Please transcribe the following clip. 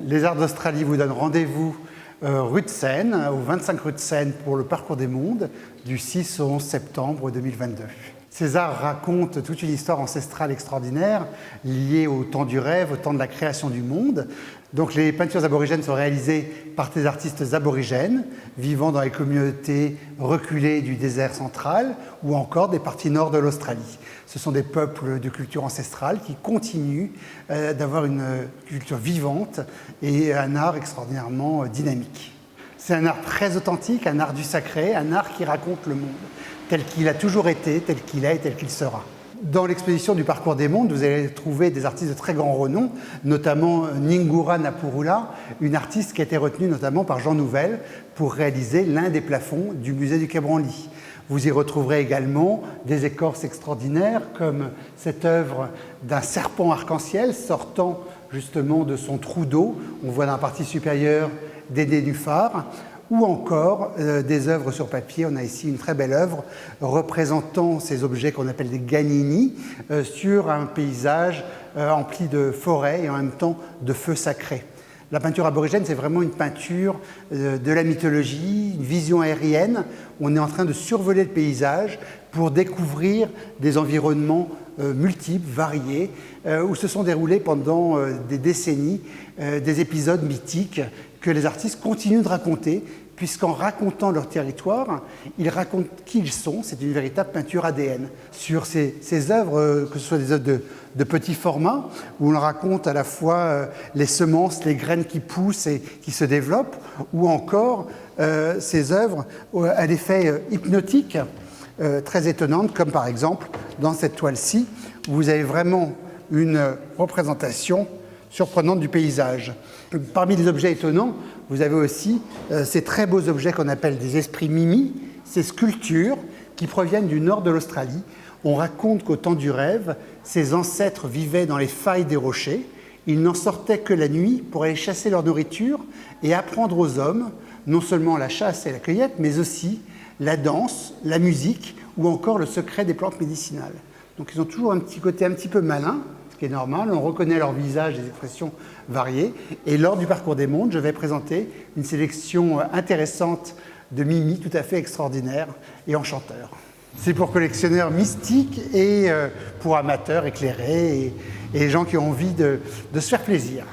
Les Arts d'Australie vous donnent rendez-vous rue de Seine, au 25 rue de Seine pour le Parcours des Mondes du 6 au 11 septembre 2022. Ces arts racontent toute une histoire ancestrale extraordinaire liée au temps du rêve, au temps de la création du monde. Donc les peintures aborigènes sont réalisées par des artistes aborigènes vivant dans les communautés reculées du désert central ou encore des parties nord de l'Australie. Ce sont des peuples de culture ancestrale qui continuent d'avoir une culture vivante et un art extraordinairement dynamique. C'est un art très authentique, un art du sacré, un art qui raconte le monde tel qu'il a toujours été, tel qu'il est et tel qu'il sera. Dans l'exposition du Parcours des Mondes, vous allez trouver des artistes de très grand renom, notamment Ngura Napurula, une artiste qui a été retenue notamment par Jean Nouvel pour réaliser l'un des plafonds du musée du Quai Branly. Vous y retrouverez également des écorces extraordinaires comme cette œuvre d'un serpent arc-en-ciel sortant justement de son trou d'eau. On voit dans la partie supérieure des nénuphars. Ou encore des œuvres sur papier. On a ici une très belle œuvre représentant ces objets qu'on appelle des ganini sur un paysage empli de forêts et en même temps de feux sacrés. La peinture aborigène, c'est vraiment une peinture de la mythologie, une vision aérienne. On est en train de survoler le paysage pour découvrir des environnements multiples, variés, où se sont déroulés pendant des décennies des épisodes mythiques que les artistes continuent de raconter, puisqu'en racontant leur territoire, ils racontent qui ils sont. C'est une véritable peinture ADN. Sur ces œuvres, que ce soit des œuvres de petit format, où on raconte à la fois les semences, les graines qui poussent et qui se développent, ou encore ces œuvres à l'effet hypnotique, très étonnantes, comme par exemple dans cette toile-ci, où vous avez vraiment une représentation surprenante du paysage. Parmi les objets étonnants, vous avez aussi ces très beaux objets qu'on appelle des esprits mimi, ces sculptures qui proviennent du nord de l'Australie. On raconte qu'au temps du rêve, ces ancêtres vivaient dans les failles des rochers. Ils n'en sortaient que la nuit pour aller chasser leur nourriture et apprendre aux hommes non seulement la chasse et la cueillette, mais aussi la danse, la musique ou encore le secret des plantes médicinales. Donc ils ont toujours un petit côté un petit peu malin, ce qui est normal, on reconnaît leur visage, des expressions variées. Et lors du Parcours des Mondes, je vais présenter une sélection intéressante de mimi tout à fait extraordinaire et enchanteur. C'est pour collectionneurs mystiques et pour amateurs éclairés et gens qui ont envie de se faire plaisir.